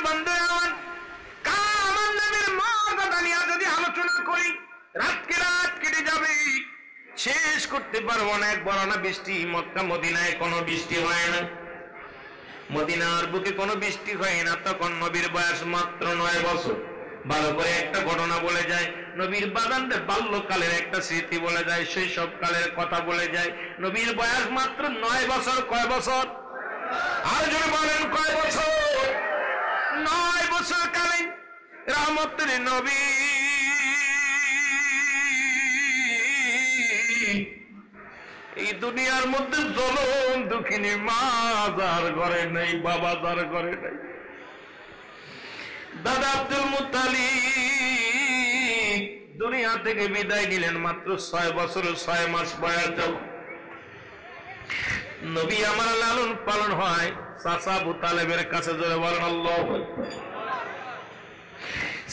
বন্ধু আমার, আমার নবীর মর্যাদা নিয়ে যদি আলোচনা করি রাত কেটে যাবে, শেষ করতে পারবো না। একবার না বৃষ্টি মক্কা মদিনায় কোনো বৃষ্টি হয় না, মদিনার বুকে কোনো বৃষ্টি হয় না। তখন নবীর বয়স মাত্র 9 বছর। ভালো করে একটা ঘটনা বলে যায়, নবীর বাগানদের বাল্যকালের একটা স্মৃতি বলে যায়, শৈশব কালের কথা বলে যায়। নবীর বয়স মাত্র 9 বছর। কয় বছর? আর যদি বলেন কয় বছর? 9 বছর কালে রহমতের নবী এই দুনিয়ার মধ্যে জলম দুঃখিনী মা যার ঘরে নেই, বাবা যার ঘরে নেই, দাদা আব্দুল মুত্তালিব দুনিয়া থেকে বিদায় নিলেন মাত্র 6 বছর 6 মাস বয়স। নবী আমার লালন পালন হয় চাচা আবু তালেবের কাছে। জোরে বলেন আল্লাহু আকবার।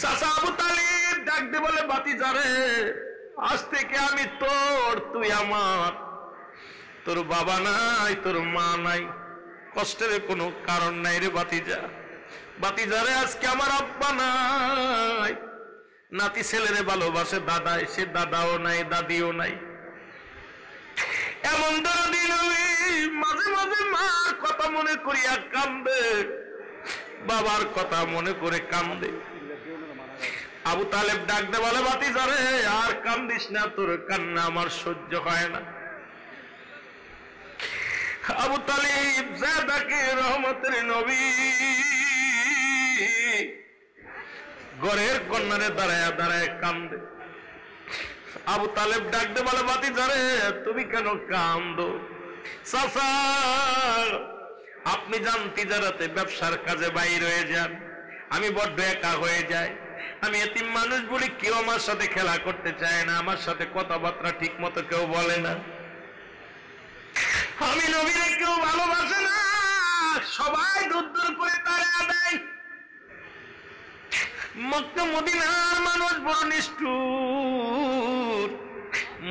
চাচা আবু তালেব ডাকতে বলে, ভাতিজারে আজ থেকে আমি তোর, তুই আমার। তোর বাবা নাই, তোর মা নাই, কষ্টের কোনো কারণ নাই রে ভাতিজা। ভাতিজারে আজকে আমার আব্বা নাই। নাতি ছেলেরে ভালোবাসে দাদা, সে দাদাও নাই, দাদিও নাই। এমন দরদি নবী মাঝে মাঝে মার কথা মনে করিয়া কান্দে, বাবার কথা মনে করে কান্দে। আবু তালেব ডাকতে বলে, ভাতিজারে আর কান্দিস না, তোর কান্না আমার সহ্য হয় না। আবু তালিব যা ডাকে রহমতের নবী ঘরের কন্যারে দাঁড়ায় দাঁড়ায় কান্দে। আবু তালেব ডাকতে বলে, ভাতিজারে তুমি কেন কান্দো? চাচা আপনি যান তিজারাতে, ব্যবসার কাজে বাইর হয়ে যান, আমি বড্ড একা হয়ে যাই। আমি এতিম মানুষ বলি, কেউ আমার সাথে খেলা করতে চায় না, আমার সাথে কথাবার্তা ঠিক মতো কেউ বলে না। আমি নবীরে কেউ ভালোবাসে না, সবাই দূর দূর করে তাড়া দেয়। মক্কা মদিনার মানুষ বড় নিষ্ঠুর,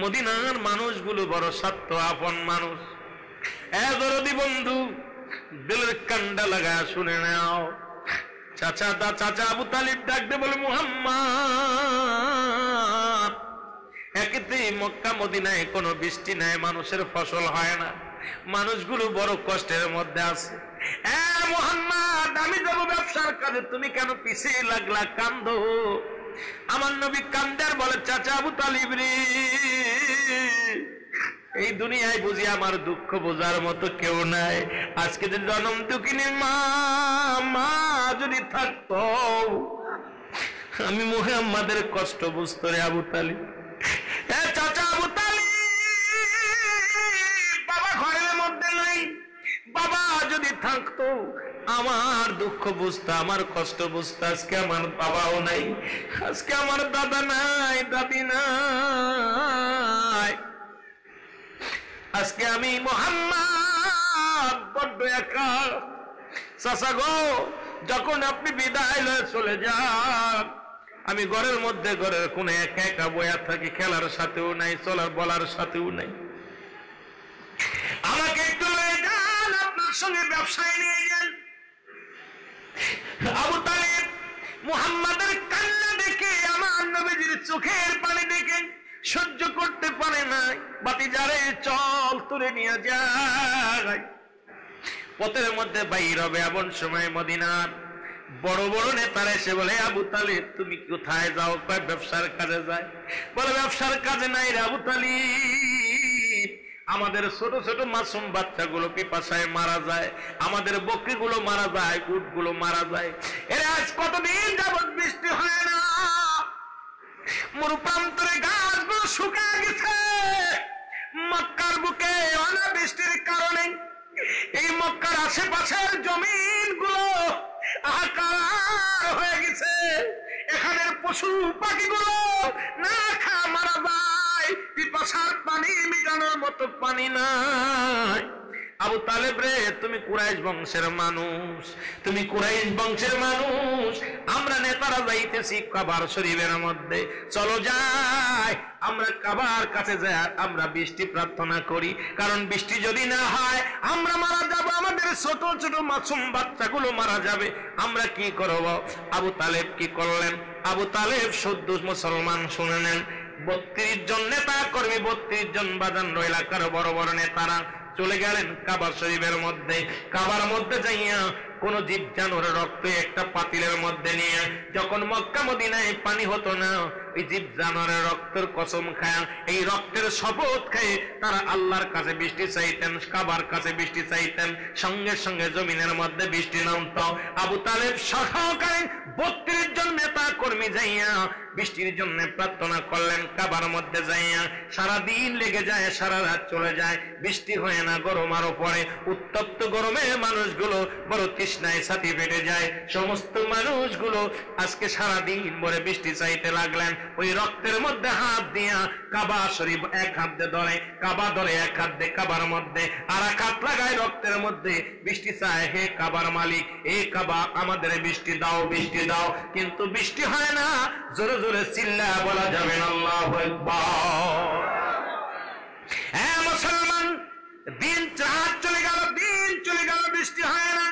মদিনার মানুষগুলো বড় সত্য আপন মানুষ। দরদি বন্ধু দিলের কান্ডা লাগা শুনে নাও। চাচা আবু তালিব ডাকতে বলে, মুহাম্মদ একেতে মক্কা মদিনায় কোনো বৃষ্টি নাই, মানুষের ফসল হয় না, মানুষগুলো বড় কষ্টের মধ্যে আছে। মুহাম্মদ আমি যাব ব্যবসার কাজে, তুমি কেন পিছিয়ে লাগলা? কান্দো। আমার নবী কান্দার বলে, চাচা আবু তালিব রে, এই দুনিয়ায় বুঝি আমার দুঃখ বোঝার মতো কেউ নাই। আজকে যে জনম দুঃখিনী মা যদি থাকতো, আমি মুহাম্মাদের কষ্ট বুঝতো রে আবু তালিব। চাচা আবু তালিব বাবা ঘরের মধ্যে নাই, বাবা যদি থাকতো আমার দুঃখ বুঝতো, আমার কষ্ট বুঝতো। আজকে আমার বাবাও নাই, আজকে আমার দাদা নাই, দাদি নাই, আজকে আমি মুহাম্মদ বড্ড একা। চাচা গো, যখন আপনি বিদায় লয়ে চলে যান, আমি ঘরের মধ্যে ঘরের কোণে একা একা বয়া থাকি, খেলার সাথেও নাই, চলার বলার সাথেও নাই। আমাকে একটু লয়ে যান, আপনার সঙ্গে ব্যবসায় নিয়ে যান। আবু তালিব মুহাম্মাদের কান্না দেখে, আমার নবীজির চোখের পানি দেখে সহ্য করতে পারে নাই। ভাতিজারে চল তুলে নিয়ে যায়। পথের মধ্যে বাইর হবে এমন সময় মদিনার বড় বড় নেতারা এসে বলে, আবু তালিব তুমি কোথায় যাও? কয় ব্যবসার কাজে যায়। বলে ব্যবসার কাজে নাই রে আবু তালিব, আমাদের ছোট ছোট মাসুম বাচ্চাগুলো পিপাসায় মারা যায়, আমাদের বকরিগুলো মারা যায়, উটগুলো মারা যায়। এরা আজ কতদিন যাবত বৃষ্টি হয় না, মরুপ্রান্তরে গাছগুলো শুকিয়ে গেছে। মক্কার বুকে অনাবৃষ্টির কারণে এই মক্কার আশেপাশের জমিন গুলো আকার হয়ে গেছে। এখানের পশু পাখিগুলো না খা মারা যায়, পিপাসার পানি মিটানোর মতো পানি নাই। আবু তালেব রে, তুমি কুরাইশ বংশের মানুষ, তুমি কুরাইশ বংশের মানুষ, আমরা নেতারা যাইতেছি কাবার শরীফের মধ্যে, চলো যাই আমরা কাবার কাছে যাই, আমরা বৃষ্টি প্রার্থনা করি, কারণ বৃষ্টি যদি না হয় আমরা মারা যাব, আমাদের ছোট ছোট মাসুম বাচ্চাগুলো মারা যাবে, আমরা কি করব? আবু তালেব কি করলেন? আবু তালেব সদ্য মুসলমান, শুনে নেন, 32 জন নেতা কর্মী, 32 জন বাজান এলাকার বড় বড় নেতারা চলে গেলেন কাবা শরীফের মধ্যে। কাবার মধ্যে যাইয়া কোন জীব জানোয়ারের রক্ত একটা পাতিলের মধ্যে নিয়ে, যখন মক্কা মদিনায় পানি হতো না, এই জীব জানোয়ারের রক্তের কসম খায়া, এই রক্তের শপথ খেয়ে তারা আল্লাহর কাছে বৃষ্টি চাইতেন, কাবার কাছে বৃষ্টি চাইতেন, সঙ্গে সঙ্গে জমিনের মধ্যে বৃষ্টি নামত। আবু তালেব সহকারে 32 জন নেতা কর্মী যাইয়া বৃষ্টির জন্য প্রার্থনা করলেন কাবার মধ্যে যাইয়া। সারাদিন লেগে যায়, সারা রাত চলে যায়, বৃষ্টি হয় না, গরম আরো পড়ে, উত্তপ্ত গরমে মানুষগুলো বড় তৃষ্ণায় ছাতি ফেটে যায়। সমস্ত মানুষগুলো আজকে সারাদিন ভরে বৃষ্টি চাইতে লাগলেন। ওই রক্তের মধ্যে হাত দিয়া কাবা শরীফ এক হাত দিয়ে ধরে, কাবা ধরে এক হাত দিয়ে কাবার মধ্যে, আর এক হাত লাগায় রক্তের মধ্যে, বৃষ্টি চায়, হে কাবার মালিক, এ কাবা আমাদের বৃষ্টি দাও, বৃষ্টি দাও, কিন্তু বৃষ্টি হয় না। জোরে জোরে চিল্লা বলা যাবে না আল্লাহু আকবার। হ্যাঁ মুসলমান, দিন রাত চলে গেল, দিন চলে গেল, বৃষ্টি হয় না।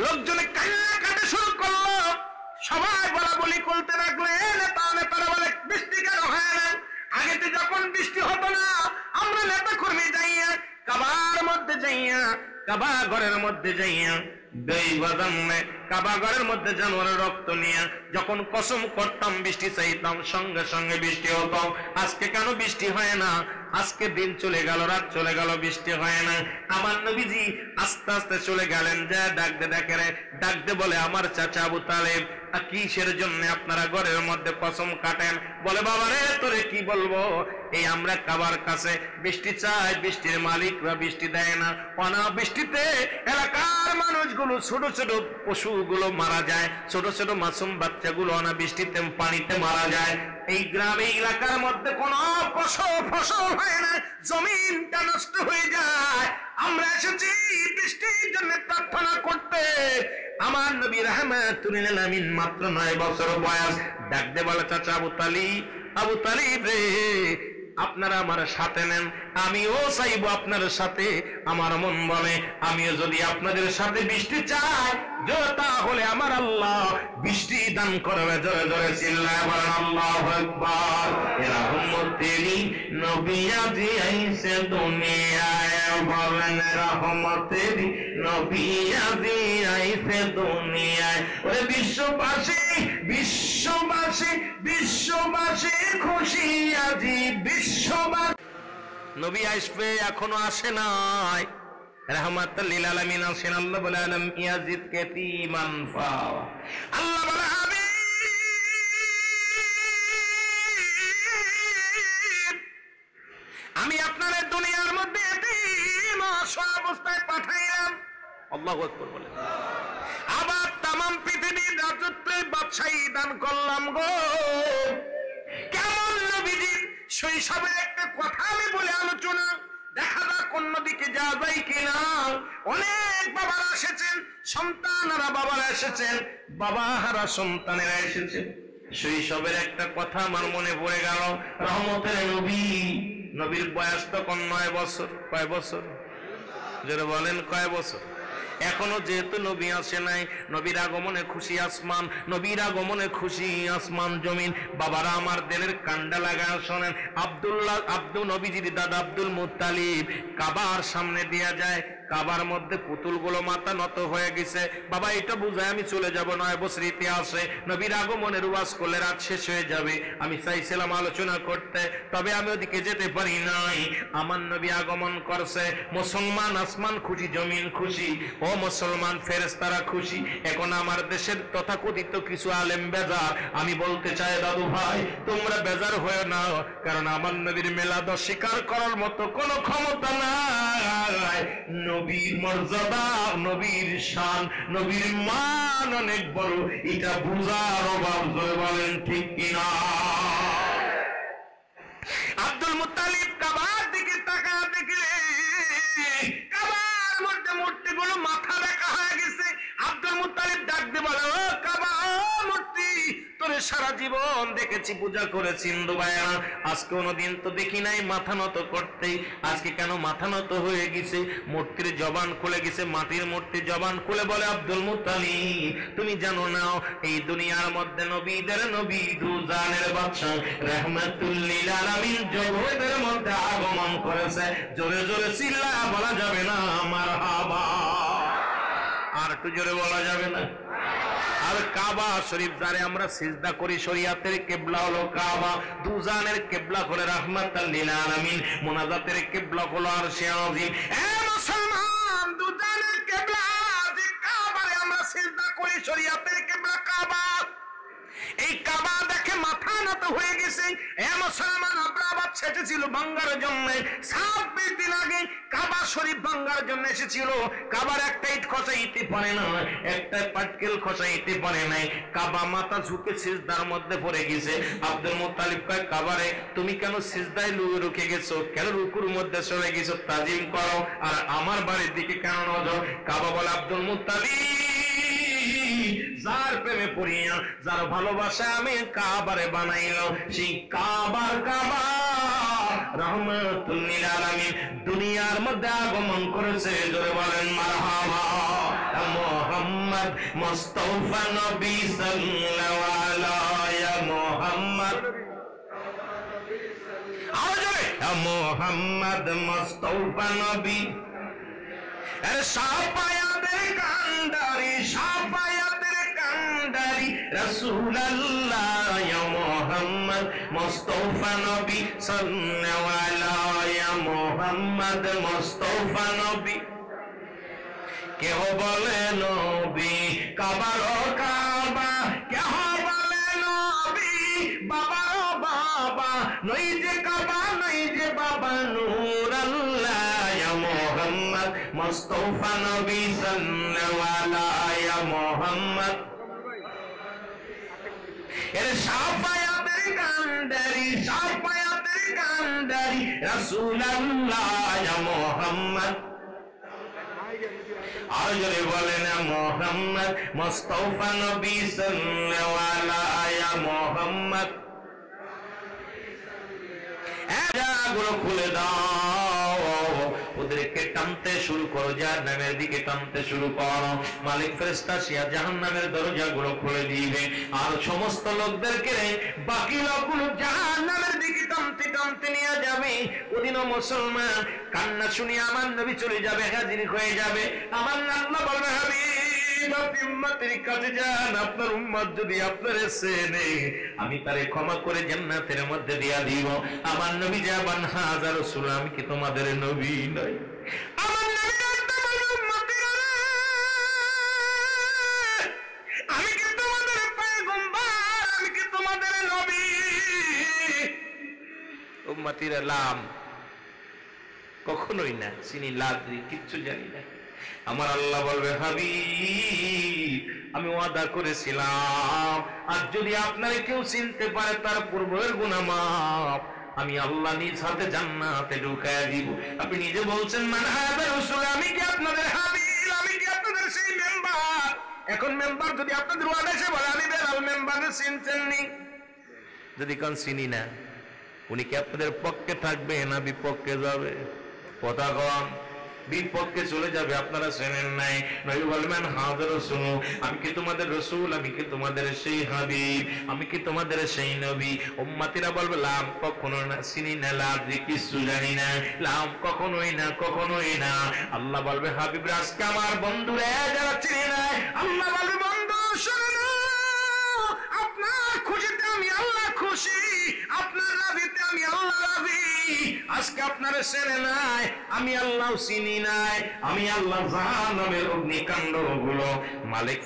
লোকজনে কান্না কাটে শুরু করলো, সবাই বলা বলি করতে লাগলে, নেতারা বলে বৃষ্টি কেন হয় না? আগে তো যখন বৃষ্টি হতো না, আমরা নেতা কর্মী যাইয়া কাবার মধ্যে যাইয়া, কাবা ঘরের মধ্যে যাইয়া কাবা ঘরের মধ্যে জানোয়ারের রক্ত নিয়ে যখন কসম করতাম, বৃষ্টি চাইতাম, সঙ্গে সঙ্গে বৃষ্টি হতো। আজকে কেন বৃষ্টি হয় না? আজকে দিন চলে গেল, রাত চলে গেল, বৃষ্টি হয় না। আমার নবীজি আস্তে আস্তে চলে গেলেন, যা ডাকতে ডাকে রে, ডাকতে বলে, আমার চাচা আবু তালেব, কিসের জন্য আপনারা ঘরের মধ্যে কসম কাটেন? বলে, বাবা রে, তোরে কি বলবো, এই আমরা কাবার কাছে বৃষ্টি চাই, বৃষ্টির মালিকরা বৃষ্টি দেয় না, অনাবৃষ্টিতে এলাকার মানুষগুলো, ছোট ছোট পশুগুলো মারা যায়, ছোট ছোট মাসুম বাচ্চাগুলো অনাবৃষ্টিতে পানিতে মারা যায়। এই গ্রামে এলাকার মধ্যে কোন ফসল হয় না, জমিনটা নষ্ট হয়ে যায়। আমরা এসেছি বৃষ্টির জন্য প্রার্থনা করতে। আমার নবী রাহমাতুল লিল আলামিন মাত্র 9 বছর বয়স, ডাকতে বলে, চাচা আবু তালিব, আবু তালিব রে, আপনারা আমার সাথে নেন, আমিও চাইবো আপনার সাথে। আমার মন বলে, আমিও যদি আপনাদের সাথে বৃষ্টি চাই, তাহলে আমার আল্লাহ বৃষ্টি দান করবে। জোরে জোরে চিল্লায় বলেন আল্লাহু আকবার। রহমতেরি নবী আজি আইছে দুনিয়ায়, বলেন রহমতেরি নবী আজি আইছে দুনিয়ায়। ওরে বিশ্ববাসী, বিশ্ববাসী, বিশ্ববাসী খুশি আজি, বিশ্ববাসী। নবী আসবে, এখনো আসে নাই, রাহমাতুল লিল আলামিন আসেন। আল্লাহ বলে, আলম ইয়াজিদ কাতিমান ফাওয়া। আল্লাহ বলে, আমি আপনার দুনিয়ার মধ্যে এতিম অবস্থায় পাঠাইলাম। আল্লাহু আকবার বলে। আবার তামাম পৃথিবীর রাজত্বে বাদশাহী দান করলাম গো। কেমন নবীজি শৈশবের একটা কথা আমি বলে আলোচনা, দেখা যাক অন্যদিকে যাওয়া যায় কিনা। অনেক বাবারা এসেছেন, সন্তানরা বাবারা এসেছেন, বাবা হারা সন্তানেরা এসেছেন। শৈশবের একটা কথা আমার মনে পড়ে গেল। রহমতের নবী, নবীর বয়স তখন 9 বছর। কয় বছর? যারা বলেন কয় বছর? এখনো যেহেতু নবী আসে নাই, নবীর আগমনে খুশি আসমান, নবীর আগমনে খুশি আসমান জমিন। বাবারা আমার দিলের কান্ডা লাগা শোনেন, আব্দুল নবীজির দাদা আব্দুল মুত্তালিব কাবার সামনে দিয়া যায়, কাবার মধ্যে পুতুলগুলো মাথা নত হয়ে গেছে। বাবা এটা বুঝায় আমি চলে যাব, 9 বছর ইতিহাসে নবীর আগমনের ওয়াজ করলে রাত শেষ হয়ে যাবে। আমি চাইছিলাম আলোচনা করতে, তবে আমি ওদিকে যেতে পারি নাই। আমার নবী আগমন করছে, মুসলমান আসমান খুশি, জমিন খুশি, ও মুসলমান ফেরেশতারা খুশি। এখন আমার দেশের তথাকথিত কিছু আলেম বেজার। আমি বলতে চাই দাদু ভাই, তোমরা বেজার হয়ে না, কারণ আমার নবীর মিলাদ অস্বীকার করার মতো কোনো ক্ষমতা নাই। নবীর মর্যাদা, নবীর শান, নবীর মান অনেক বড়, এটা বুঝার অভাব। বলেন ঠিক কিনা? আব্দুল মুত্তালিব কাবার দিকে তাকা দেখলে, কাবা মূর্তি বলে, ও কাবা মূর্তি, তোরে সারা জীবন দেখেছি পূজা করেছি হিন্দু ভাইয়া, আজকে কোনোদিন তো দেখি নাই মাথা নত করতে, আজকে কেন মাথা নত হয়ে গেছে? মূর্তির জবান খুলে গেছে, মাটির মূর্তি জবান খুলে বলে, আব্দুল মুত্তালিব তুমি জানো না এই দুনিয়ার মধ্যে নবীদের নবী দুজানের বাদশা রাহমাতুল লিল আলামিন জগতের মধ্যে আগমন করেছে। জোরে জোরে চিল্লায়া বলা যাবে না মারহাবা? আর একটু জোরে বলা যাবে না? আর কাবা শরীফ যারে আমরা সিজদা করি, শরিয়াতের কিবলা হলো কাবা, দুজানের কিবলা হলো রাহমাতুল লিল আলামিন, মুনাজাতের কিবলা হলো আরশে আযীম। এ মুসলমান, দুজানের কিবলা যে কাবারে আমরা সিজদা করি, শরিয়াতের কিবলা কাবা, এই কাবা দেখে মাথা নত হয়ে গেছে। এ মুসলমান, আব্রাবাদ সেটেছিল ভাঙ্গার জন্য, 26 দিন আগে কাবা শরীফ ভাঙ্গার জন্য এসেছিল। কাবার একটা ইট খসাইতে পারে না, একটা পাটকেল খসাইতে পারে নাই, কাবা মাথা ঝুঁকে সিজদার মধ্যে পড়ে গেছে। আব্দুল মুত্তালিব কয়, কাবারে তুমি কেন সিজদায় রুকে গেছো, কেন রুকুর মধ্যে চলে গেছো? তাজিম করো, আর আমার বাড়ির দিকে কেন নজর? কাবা বলে, আব্দুল মুত্তালিব যার প্রেমে পড়িয়া, যার ভালোবাসা আমি কাবারে বানাইল, সেই কাবার কাবা রাহমাতুল লিল আলামিন দুনিয়ার মধ্যে আগমন করেছে। জোরে বলেন মারহাবা। মুহাম্মদ মুস্তাফা নবী সাল্লাল্লাহু আলাইহি মুহাম্মদ, আর জোরে মুহাম্মদ মুস্তাফা নবী, আরে সাফায়াতের কান্ডারি, সাফায়াতের কান্ডারি রাসূলুল্লাহ ইয়া মুহাম্মদ মুস্তাফা নবী সাল্লাল্লাহু আলাইহি মুহাম্মদ মুস্তাফা নবী। কেহ বলে নবী কাবার কাবা, কেহ বলে নবী বাবার বাবা, নই যে কাবা নই যে বাবা নূর আল্লাহ ইয়া মুহাম্মদ মুস্তাফা নবী সাল্লাল্লাহু আলাইহি মুহাম্মদ। এর সাফায়াতের কান্ডারি, সাফায়াতের কান্ডারি রাসূলুল্লাহ ইয়া মুহাম্মদ। আর যদি বলেন মুহাম্মদ মুস্তাফা নবী সাল্লাল্লাহু আলাইহি মুহাম্মদ। এগুলো খুলে দাও, ওদেরকে টানতে শুরু করো, জাহান্নামের দিকে টানতে শুরু করো। মালিক ফেরেশতা সিয়া জাহান্নামের দরজাগুলো খুলে দিবে, আর সমস্ত লোকদেরকে, বাকি লোকগুলো জাহান্নামের দিকে টানতে টানতে নিয়ে যাবে। ওদিনও মুসলমান কান্না শুনিয়ে আমার নবী চলে যাবে, হাজির হয়ে যাবে। আমার আল্লাহ বলবে, হাবিব আপনি উম্মতের কাছে যান, আপনার উম্মত যদি আপনারে চেনে আমি তারে ক্ষমা করে জান্নাতের মধ্যে দিয়া দিব। আমার নবী যাবান, হাজার রাসূল আমি কি তোমাদের নবী নই? আমার নবী আমি কি তোমাদের পয়গম্বর, আমি কি তোমাদের নবী? উম্মতিরা লাম কখনোই না, চিনি লাদ্রি কিচ্ছু জানি না। আমার আল্লাহ বলবে, হাবিব আমি ওয়াদা করেছিলাম, আর যদি আপনারা কেউ চিনতে পারে তার পূর্বের গুনাহ মাফ, আমি আল্লাহ নিজ হাতে জান্নাতে ঢুকায়া দিব। আপনি নিজে বলছেন মান হাযা রাসূল, আমি কি আপনাদের হাবিব, আমি কি আপনাদের সেই মেম্বার? এখন মেম্বার যদি আপনাদের ওয়াদা এসে বলে আমি বেলাল মেম্বারে চিনছেন নি, যদি কোন চিনি না, উনি কি আপনাদের পক্ষে থাকবে না বিপক্ষে যাবে? কথা কম, বিপক্ষে চলে যাবে। আপনারা চেনেন নাই, নবী বলবেন হাযা রাসূল, আমি কি তোমাদের রাসূল, আমি কি তোমাদের সেই হাবিব, আমি কি তোমাদের সেই নবী? উম্মতিরা বলবে লাম কখনো না, চিনি না, লাদ্রি কিছু জানি না, লাম কখনোই না, কখনোই না। আল্লাহ বলবে, হাবিব আজকে আমার বন্ধুরা যারা চিনি না, আল্লাহ বলবে বন্ধু শোনো, আপনার খুশিতে আমি আল্লাহ খুশি, আপনার রাজিতে আমি আল্লাহ রাজি। আজকে আপনারা চেনে নাই, আমি আল্লাহ চিনি নাই, আমি আল্লাহ জাহান্নামের অগ্নিকাণ্ড গুলো মালিক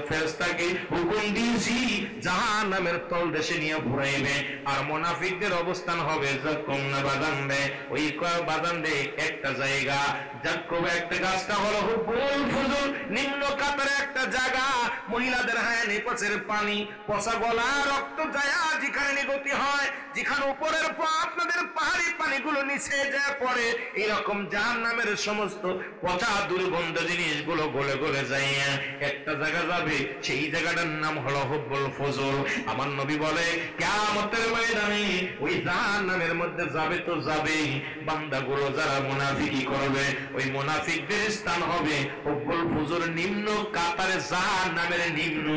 ফেরেশতাকে হুকুম দিয়েছি জাহান্নামের তল দেশে নিয়ে ঘুরাইবে। আর মুনাফিকদের অবস্থান হবে যখন না বাদানবে, ওই বাদানবে একটা জায়গা, যাকবে একটা গাছটা হলো হুবুল ফুজুল, নিম্ন কাতারে একটা জায়গা, মহিলাদের হায় নিপচের পানি, পচা গলা, রক্ত যায় যেখানে নিগতি হয়, যেখানে উপরের আপনাদের পাহাড়ি পানিগুলো নিচে যায় পড়ে, এরকম জাহান্নামের সমস্ত পচা দুর্গন্ধ জিনিসগুলো গলে গলে যায় একটা জায়গা যাবে, সেই জায়গাটার নাম হলো হুব্বুল ফুজুল। আমার নবী বলে কিয়ামতের ময়দানে ওই জাহান্নামের মধ্যে যাবে তো যাবেই, বান্দাগুলো যারা মুনাফিকি করবে ওই মুনাফিকদের স্থান হবে হুব্বুল ফুজুল, নিম্ন কাতারে জাহান্নামের নিম্ন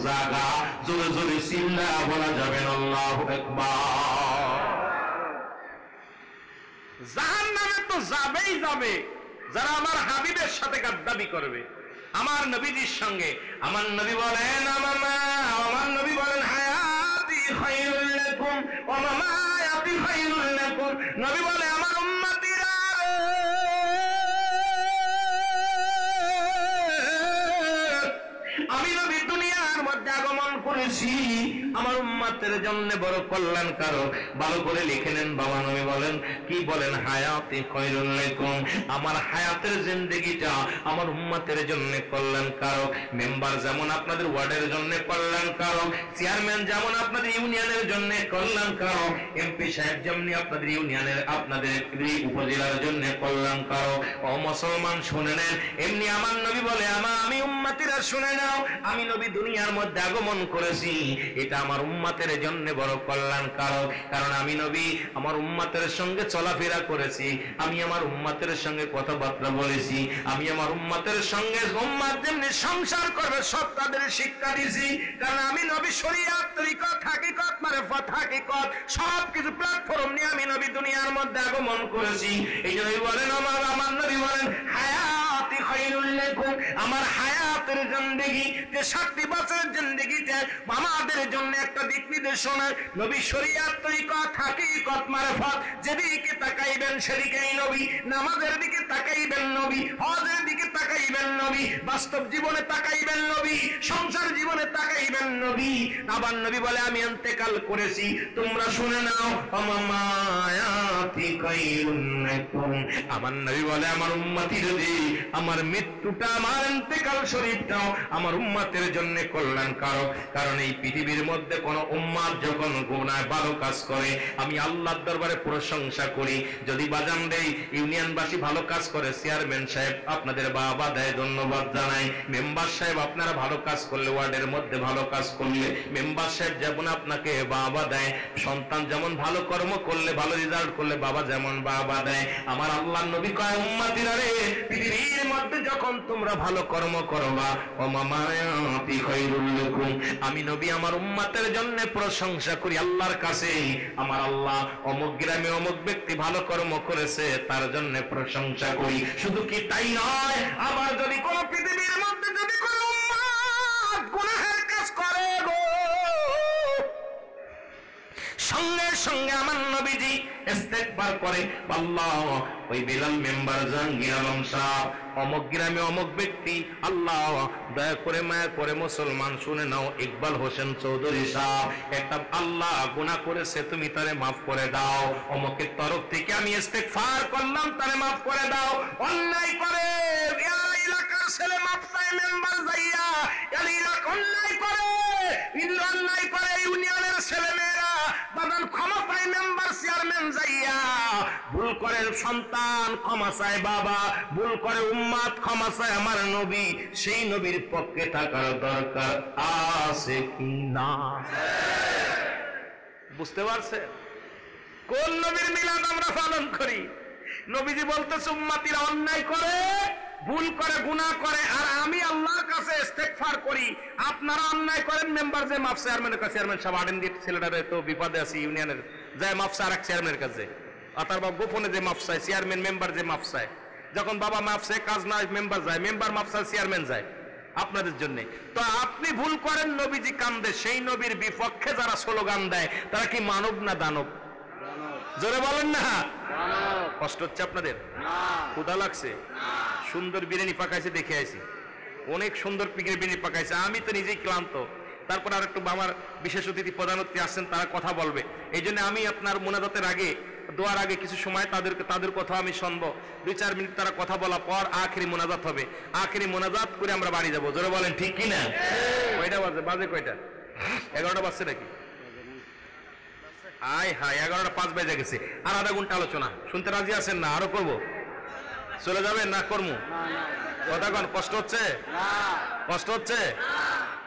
জায়গা। জোরে জোরে চিল্লা বলা যাবে না আল্লাহু আকবার। জাহান্নামে তো যাবেই যাবে যারা আমার হাবিবের সাথে গাদ্দাবি করবে, আমার নবীজির সঙ্গে। আমার নবী বলেন আমার নবী বলেন হায়াতি খায়রুল লাকুম ওয়া মামায়াতি খায়রুল লাকুম। নবী বলে আমার উম্মতিরা আমি নবী দুনিয়ার মধ্যে আগমন করেছি আমার উম্মতের জন্য বড় কল্যাণকারক। ভালো করে লিখে নেন বাবা। নবী বলেন কি বলেন? হায়াতি খায়রুল লাকুম, আমার হায়াতের জিন্দেগিটা আমার উম্মতের জন্য কল্যাণকারক। মেম্বার যেমন আপনাদের ওয়ার্ডের জন্য কল্যাণকারক, চেয়ারম্যান যেমন আপনাদের ইউনিয়নের জন্য কল্যাণকারক, এমপি সাহেব যেমনি আপনাদের ইউনিয়নের আপনাদের উপজেলার জন্য কল্যাণকারক। ও মুসলমান শুনে নেন, এমনি আমার নবী বলে আমি উম্মতিরা শুনে নাও, আমি নবী দুনিয়ার মধ্যে আগমন করেছি, এটা আমার উম্মতের জন্য বড় কল্যাণকারক। কারণ আমি নবী আমার উম্মতের সঙ্গে চলাফেরা করেছি, আমি আমার উম্মতের সঙ্গে কথাবার্তা বলেছি, আমি আমার উম্মতের সঙ্গে উম্মত যেমনি সংসার করবে সব তাদের শিক্ষা দিয়েছি। কারণ আমি নবী শরীয়ত তরিকত হাকিকত মারিফত হাকিকত সবকিছু প্ল্যাটফর্ম নিয়ে আমি নবী দুনিয়ার মধ্যে আগমন করেছি। এই জন্যই বলেন আমার নবী বলেন হায়াতি খায়রুল লাকুম, আমার হায়াতের জিন্দেগি 60 বছরের জিন্দেগিতে আমাদের জন্য একটা দিক নির্দেশনা। নবী শরীয়ত তরিকত হাকিকত মারিফত যেদিকে তাকাইবেন সেদিকেই নবী, নামাজের দিকে তাকাইবেন নবী, হজের দিকে তাকাইবেন নবী, বাস্তব জীবনে তাকাইবেন নবী, সংসার জীবনে তাকাইবেন নবী। আবার নবী বলে আমি ইন্তেকাল করেছি, তোমরা শুনে নাও মামায়াতি খায়রুল লাকুম। আমার নবী বলে আমার উম্মতি যদি আমার মৃত্যুটা আমার ইন্তেকাল শরীফটাও আমার উম্মতের জন্য কল্যাণকারক। কারণ এই পৃথিবীর মধ্যে কোন উম্মত যখন গুনাহ ভালো কাজ করে আমি আল্লাহর দরবারে প্রশংসা করি। যদি বাজান দেই ইউনিয়নবাসী ভালো কাজ করে, চেয়ারম্যান সাহেব আপনাদের বাবা দেয়, ধন্যবাদ জানাই। মেম্বার সাহেব আপনারা ভালো কাজ করলে, ওয়ার্ডের মধ্যে ভালো কাজ করলে মেম্বার সাহেব যেমন আপনাকে বাবা দেয়, সন্তান যেমন ভালো কর্ম করলে ভালো রেজাল্ট করলে বাবা যেমন বাবা দেয়, আমার আল্লাহর নবী কয় উম্মতিরা রে পৃথিবীর মধ্যে যখন তোমরা ভালো কর্ম করবা ও মামায়াতি খায়রুল লাকুম, আমি নবী আমার উম্মতের জন্য প্রশংসা করি আল্লাহর কাছে। আমার আল্লাহ অমুক গ্রামে অমুক ব্যক্তি ভালো কর্ম করেছে তার জন্য প্রশংসা করি। শুধু কি তাই নয়, আবার যদি কোন পৃথিবীর মধ্যে যদি কোন উম্মত গুনাহের কাজ করে গো, সঙ্গে সঙ্গে আমার নবীজি ইস্তেগফার করে আল্লাহ ওই বিলাল মেম্বার জাহাঙ্গীর আলম সাহেব অমুক গ্রামে অমুক ব্যক্তি, আল্লাহ দয়া করে মায়া করে মুসলমান শুনে নাও ইকবাল হোসেন চৌধুরী সাহেব একটা আল্লাহ গুনাহ করেছে, তুমি তারে মাফ করে দাও, অমুকের তরফ থেকে আমি ইস্তেগফার করলাম তারে মাফ করে দাও। অন্যায় করে এলাকার ছেলে মাফ চাই মেম্বার যাইয়া, এলাকা অন্যায় করে অন্যায় করে ইউনিয়নের ছেলে মেয়েরা বাদান ক্ষমা পাই মেম্বার চেয়ারম্যান যাইয়া, ভুল করে সন্তান ক্ষমা চায় বাবা, ভুল করে উম্মত ক্ষমা চায় আমার নবী। সেই নবীর পক্ষে থাকার দরকার আছে কি না? বুঝতে পারছে কোন নবীর মিলাদ আমরা পালন করি? নবীজি বলতেছে উম্মতিরা অন্যায় করে ভুল করে গুনাহ করে আর আমি আল্লাহর কাছে ইস্তেগফার করি। আপনারা অন্যায় করেন, মেম্বার যে মাফ চেয়ারম্যানের কাছে, চেয়ারম্যান সাহেব আড়েন দিয়ে ছেলেটারে তো বিপদে আছে ইউনিয়নের, যায় মাফ চায় আরেক চেয়ারম্যানের কাছে, অথবা গোপনে যে মাফ চায় চেয়ারম্যান মেম্বার যে মাফ চায়, যখন বাবা মাফ চায় কাজ না মেম্বার যায়, মেম্বার মাফ চায় চেয়ারম্যান যায় আপনাদের জন্য। তো আপনি ভুল করেন, নবীজি কান্দে, সেই নবীর বিপক্ষে যারা স্লোগান দেয় তারা কি মানব না দানব? জোরে বলেন না। কষ্ট হচ্ছে আপনাদের? ক্ষুধা লাগছে? সুন্দর বিরিয়ানি পাকাইছে দেখে আইছি, অনেক সুন্দর বিরিয়ানি পাকাইছে, আমি তো নিজেই ক্লান্ত। তারপর আর একটু আমার বিশেষ অতিথি প্রধান অতিথি আসছেন, তারা কথা বলবে, এই জন্য আমি আপনার মোনাজাতের আগে দোয়ার আগে কিছু সময় তাদের কথা আমি শুনবো, 2-4 মিনিট তারা কথা বলা পর আখেরি মোনাজাত হবে, আখেরি মোনাজাত করে আমরা বাড়ি যাবো। জোরে বলেন ঠিক কি না? কয়টা বাজে কয়টা? 11টা বাজছে নাকি? আয় হায় 11টা 5 বেজে গেছে, আর আধা ঘন্টা আলোচনা শুনতে রাজি আছেন না? আরো করবো? চলে যাবেন না করবো? কথা কন, কষ্ট হচ্ছে? কষ্ট হচ্ছে?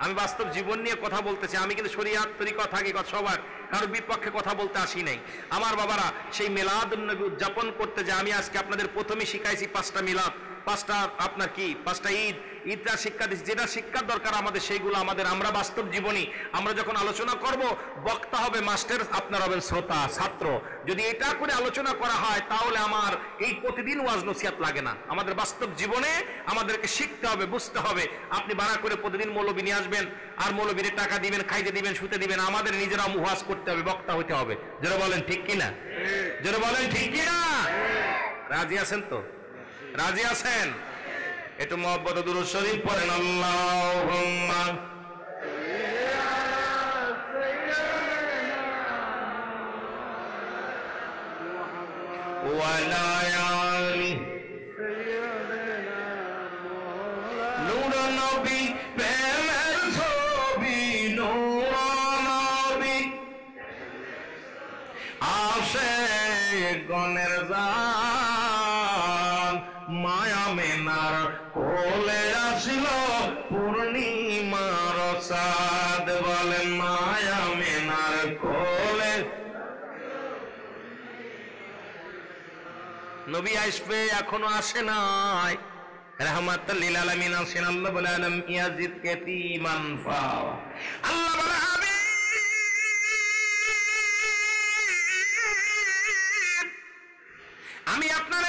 আমি বাস্তব জীবন নিয়ে কথা বলতেছি, আমি কিন্তু শরিয়াত তরিকা থাকি সবার কারোর বিপক্ষে কথা বলতে আসি নাই। আমার বাবারা সেই মিলাদুন নবী উদযাপন করতে যে আমি আজকে আপনাদের প্রথমে শিখাইছি 5টা মিলাদ, 5টা আপনার কি 5টা ঈদ, ঈদটা শিক্ষা দিচ্ছি, যেটা শিক্ষার দরকার আমাদের সেইগুলো আমাদের আমরা বাস্তব জীবনী আমরা যখন আলোচনা করব, বক্তা হবে মাস্টার, আপনার হবেন শ্রোতা ছাত্র। যদি এটা করে আলোচনা করা হয় তাহলে আমার এই প্রতিদিন ওয়াজ নসিহত লাগে না। আমাদের বাস্তব জীবনে আমাদেরকে শিখতে হবে, বুঝতে হবে। আপনি ভাড়া করে প্রতিদিন মৌলবী নিয়ে আসবেন আর মৌলবীর টাকা দিবেন, খাইতে দিবেন, শুতে দিবেন, আমাদের নিজেরা ওয়াজ করতে হবে, বক্তা হইতে হবে। যারা বলেন ঠিক কিনা, যারা বলেন ঠিক কিনা, রাজি আছেন তো? রাজি আছেন? একটু মহব্বত দুরূদ শরীফ পড়েন। আল্লাহুম্মা ওয়া আলা আলি নূর নবী প্রেমের ছবি, নূর নবী আশিকগণের জান, মায়া মেনার কোলে আসিল পূর্ণিমার চাঁদ। বলেন মায়া মেনার কোলে নবী আসবে, এখনো আসে নাই। রাহমাতুল লিল আলামিন আসেন, আল্লাহ বলে আলম ইয়াজিদ ইয়াতীমান ফাওয়া। আল্লাহ বলে আমি আপনার